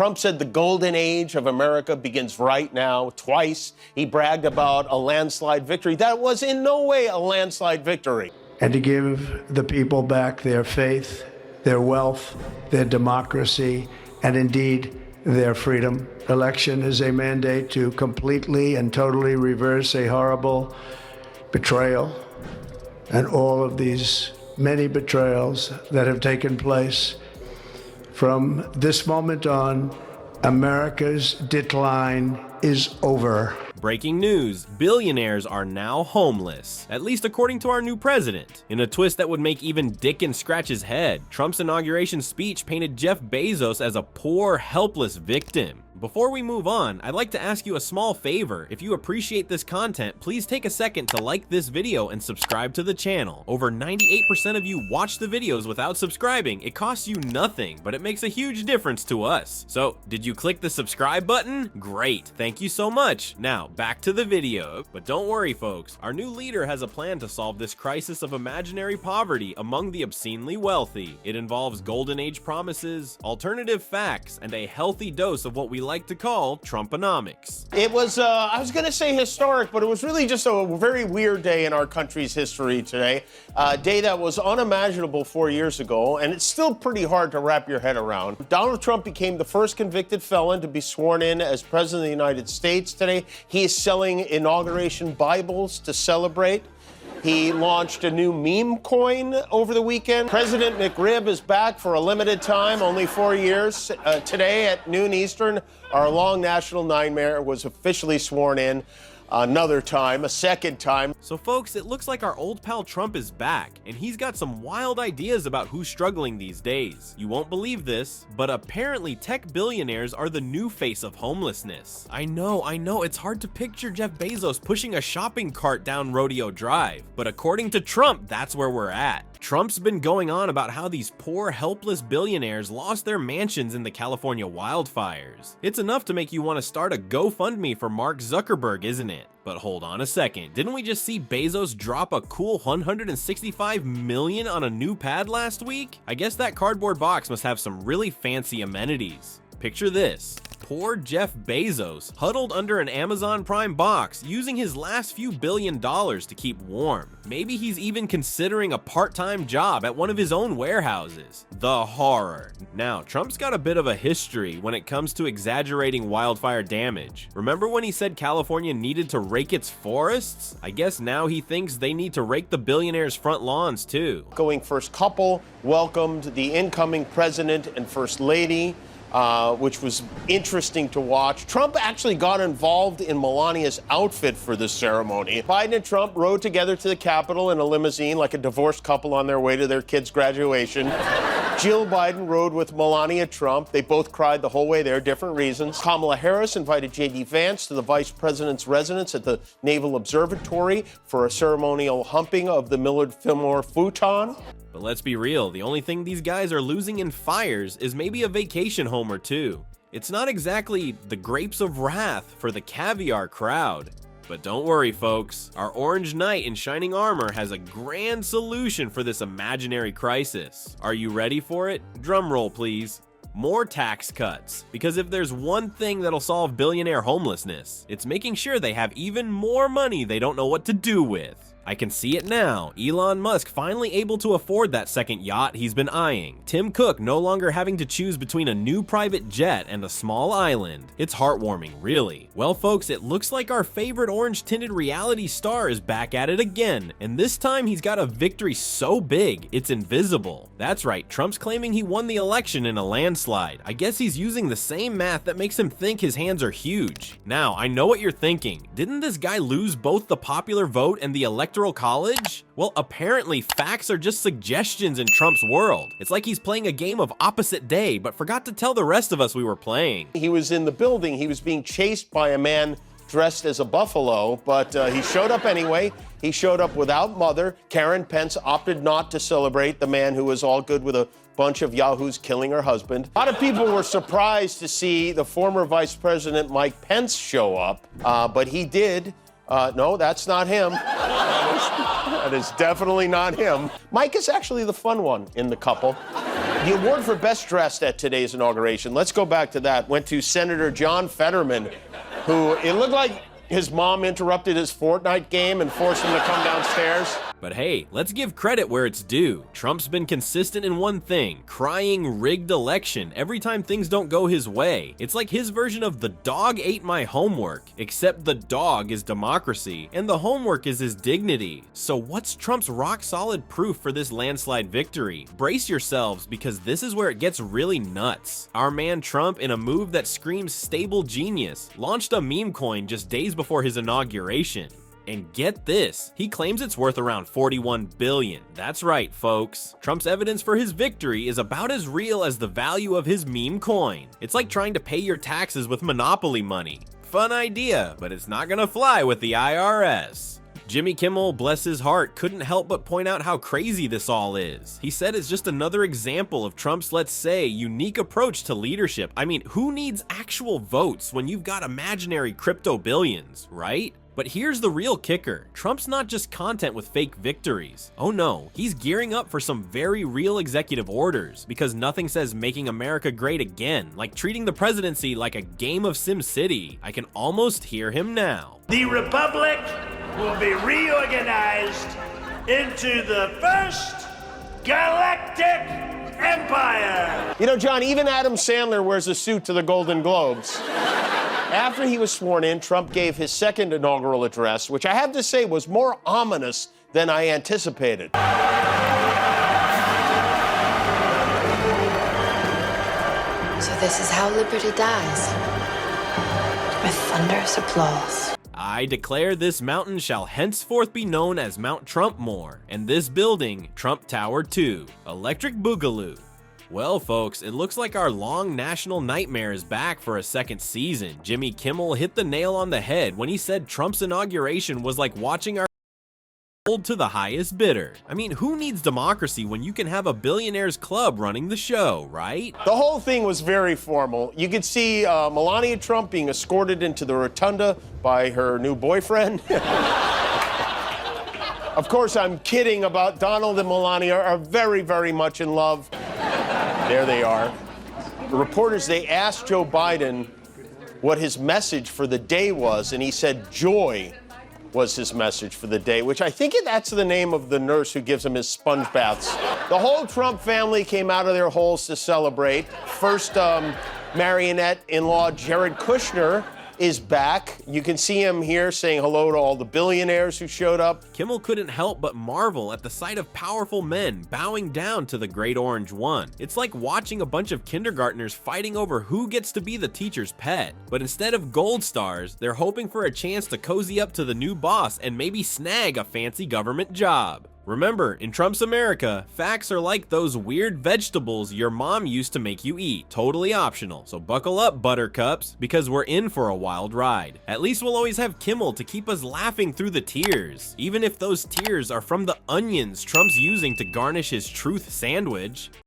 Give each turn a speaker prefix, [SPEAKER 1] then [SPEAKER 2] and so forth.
[SPEAKER 1] Trump said the golden age of America begins right now. Twice he bragged about a landslide victory. That was in no way a landslide victory.
[SPEAKER 2] And to give the people back their faith, their wealth, their democracy, and indeed their freedom. Election is a mandate to completely and totally reverse a horrible betrayal and all of these many betrayals that have taken place. From this moment on, America's decline is over.
[SPEAKER 3] Breaking news, billionaires are now homeless, at least according to our new president. In a twist that would make even Dickens scratch his head, Trump's inauguration speech painted Jeff Bezos as a poor, helpless victim. Before we move on, I'd like to ask you a small favor. If you appreciate this content, please take a second to like this video and subscribe to the channel. Over 98% of you watch the videos without subscribing. It costs you nothing, but it makes a huge difference to us. So, did you click the subscribe button? Great, thank you so much. Now, back to the video. But don't worry folks, our new leader has a plan to solve this crisis of imaginary poverty among the obscenely wealthy. It involves golden age promises, alternative facts, and a healthy dose of what we like to call Trumponomics.
[SPEAKER 1] It was, I was gonna say historic, but it was really just a very weird day in our country's history today. A day that was unimaginable 4 years ago, and it's still pretty hard to wrap your head around. Donald Trump became the first convicted felon to be sworn in as President of the United States today. He is selling inauguration Bibles to celebrate. He launched a new meme coin over the weekend. President McRib is back for a limited time, only 4 years. Today at noon Eastern, our long national nightmare was officially sworn in. Another time, a second time.
[SPEAKER 3] So folks, it looks like our old pal Trump is back, and he's got some wild ideas about who's struggling these days. You won't believe this, but apparently tech billionaires are the new face of homelessness. I know, it's hard to picture Jeff Bezos pushing a shopping cart down Rodeo Drive, but according to Trump, that's where we're at. Trump's been going on about how these poor, helpless billionaires lost their mansions in the California wildfires. It's enough to make you want to start a GoFundMe for Mark Zuckerberg, isn't it? But hold on a second, didn't we just see Bezos drop a cool $165 million on a new pad last week? I guess that cardboard box must have some really fancy amenities. Picture this. Poor Jeff Bezos, huddled under an Amazon Prime box, using his last few $1 billion to keep warm. Maybe he's even considering a part-time job at one of his own warehouses. The horror. Now, Trump's got a bit of a history when it comes to exaggerating wildfire damage. Remember when he said California needed to rake its forests? I guess now he thinks they need to rake the billionaires' front lawns too.
[SPEAKER 1] Going first couple welcomed the incoming president and first lady. Which was interesting to watch. Trump actually got involved in Melania's outfit for this ceremony. Biden and Trump rode together to the Capitol in a limousine like a divorced couple on their way to their kid's graduation. Jill Biden rode with Melania Trump. They both cried the whole way there, different reasons. Kamala Harris invited J.D. Vance to the vice president's residence at the Naval Observatory for a ceremonial humping of the Millard Fillmore futon.
[SPEAKER 3] But let's be real, the only thing these guys are losing in fires is maybe a vacation home or two. It's not exactly the grapes of wrath for the caviar crowd. But don't worry folks, our orange knight in shining armor has a grand solution for this imaginary crisis. Are you ready for it? Drum roll please. More tax cuts, because if there's one thing that'll solve billionaire homelessness, it's making sure they have even more money they don't know what to do with. I can see it now, Elon Musk finally able to afford that second yacht he's been eyeing. Tim Cook no longer having to choose between a new private jet and a small island. It's heartwarming, really. Well folks, it looks like our favorite orange-tinted reality star is back at it again, and this time he's got a victory so big, it's invisible. That's right, Trump's claiming he won the election in a landslide. I guess he's using the same math that makes him think his hands are huge. Now, I know what you're thinking. Didn't this guy lose both the popular vote and the electoral college? Well, apparently facts are just suggestions in Trump's world. It's like he's playing a game of opposite day, but forgot to tell the rest of us we were playing.
[SPEAKER 1] He was in the building. He was being chased by a man dressed as a buffalo, but he showed up anyway. He showed up without mother. Karen Pence opted not to celebrate the man who was all good with a bunch of yahoos killing her husband. A lot of people were surprised to see the former Vice President Mike Pence show up, but he did. No, that's not him. That is definitely not him. Mike is actually the fun one in the couple. The award for best dressed at today's inauguration, let's go back to that, went to Senator John Fetterman, who it looked like his mom interrupted his Fortnite game and forced him to come downstairs.
[SPEAKER 3] But hey, let's give credit where it's due. Trump's been consistent in one thing, crying rigged election every time things don't go his way. It's like his version of the dog ate my homework, except the dog is democracy and the homework is his dignity. So what's Trump's rock solid proof for this landslide victory? Brace yourselves, because this is where it gets really nuts. Our man Trump, in a move that screams stable genius, launched a meme coin just days before his inauguration. And get this, he claims it's worth around $41 billion. That's right, folks. Trump's evidence for his victory is about as real as the value of his meme coin. It's like trying to pay your taxes with Monopoly money. Fun idea, but it's not gonna fly with the IRS. Jimmy Kimmel, bless his heart, couldn't help but point out how crazy this all is. He said it's just another example of Trump's, let's say, unique approach to leadership. I mean, who needs actual votes when you've got imaginary crypto billions, right? But here's the real kicker. Trump's not just content with fake victories. Oh no, he's gearing up for some very real executive orders, because nothing says making America great again, like treating the presidency like a game of SimCity. I can almost hear him now.
[SPEAKER 4] The Republic will be reorganized into the first galactic empire.
[SPEAKER 1] You know, John, even Adam Sandler wears a suit to the Golden Globes. After he was sworn in, Trump gave his second inaugural address, which I have to say was more ominous than I anticipated.
[SPEAKER 5] So this is how liberty dies, with thunderous applause.
[SPEAKER 3] I declare this mountain shall henceforth be known as Mount Trumpmore, and this building, Trump Tower 2, Electric Boogaloo. Well, folks, it looks like our long national nightmare is back for a second season. Jimmy Kimmel hit the nail on the head when he said Trump's inauguration was like watching our sold to the highest bidder. I mean, who needs democracy when you can have a billionaires club running the show, right?
[SPEAKER 1] The whole thing was very formal. You could see Melania Trump being escorted into the rotunda by her new boyfriend. Of course, I'm kidding about Donald and Melania are very, very much in love. There they are. The reporters, they asked Joe Biden what his message for the day was, and he said joy was his message for the day, which I think that's the name of the nurse who gives him his sponge baths. The whole Trump family came out of their holes to celebrate. First, marionette-in-law Jared Kushner is back. You can see him here saying hello to all the billionaires who showed up.
[SPEAKER 3] Kimmel couldn't help but marvel at the sight of powerful men bowing down to the Great Orange One. It's like watching a bunch of kindergartners fighting over who gets to be the teacher's pet. But instead of gold stars, they're hoping for a chance to cozy up to the new boss and maybe snag a fancy government job. Remember, in Trump's America, facts are like those weird vegetables your mom used to make you eat. Totally optional, so buckle up, buttercups, because we're in for a wild ride. At least we'll always have Kimmel to keep us laughing through the tears, even if those tears are from the onions Trump's using to garnish his truth sandwich.